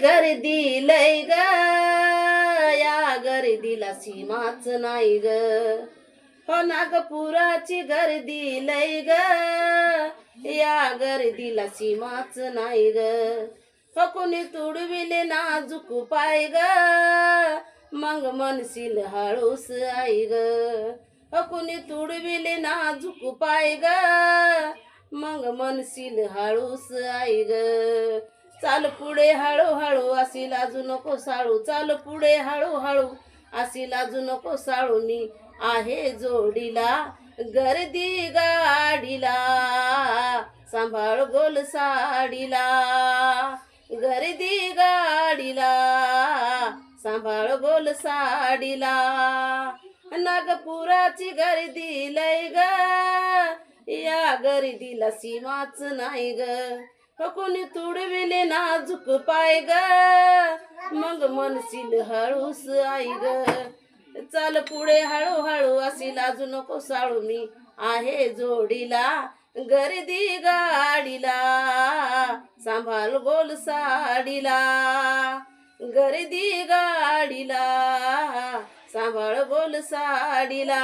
गर्दी लय ग, या गर्दीला सीमाच नाही ग. हो नागपुराची गर्दी लय ग, या गर्दीला सीमाच नाही ग. हो कुणी तुडविले नाजूक पाय ग, मग म्हणशील हळूस आई ग. हो कुणी तुडविले नाजूक पाय ग, मग म्हणशील हळूस आई ग. चाल पुढे हळूहळू अशी लाजू नको साळू, चाल पुढे हळूहळू अशी लाजू नको साळू. मी आहे जोडीला गर्दी गाडीला, सांभाळ गोल साडीला. गर्दी गाडीला, सांभाळ गोल साडीला. नागपुराची गर्दी लय ग, या गर्दीला सीमाच नाही ग. हो कोणी तुडविले नाजूक पाय ग, मग म्हणशील हळूस आई ग. चाल पुढे हळूहळू अशी लाजू नको साळू. मी आहे जोडीला गर्दी गाडीला, सांभाळ गोल साडीला. गर्दी गाडीला, सांभाळ गोल साडीला.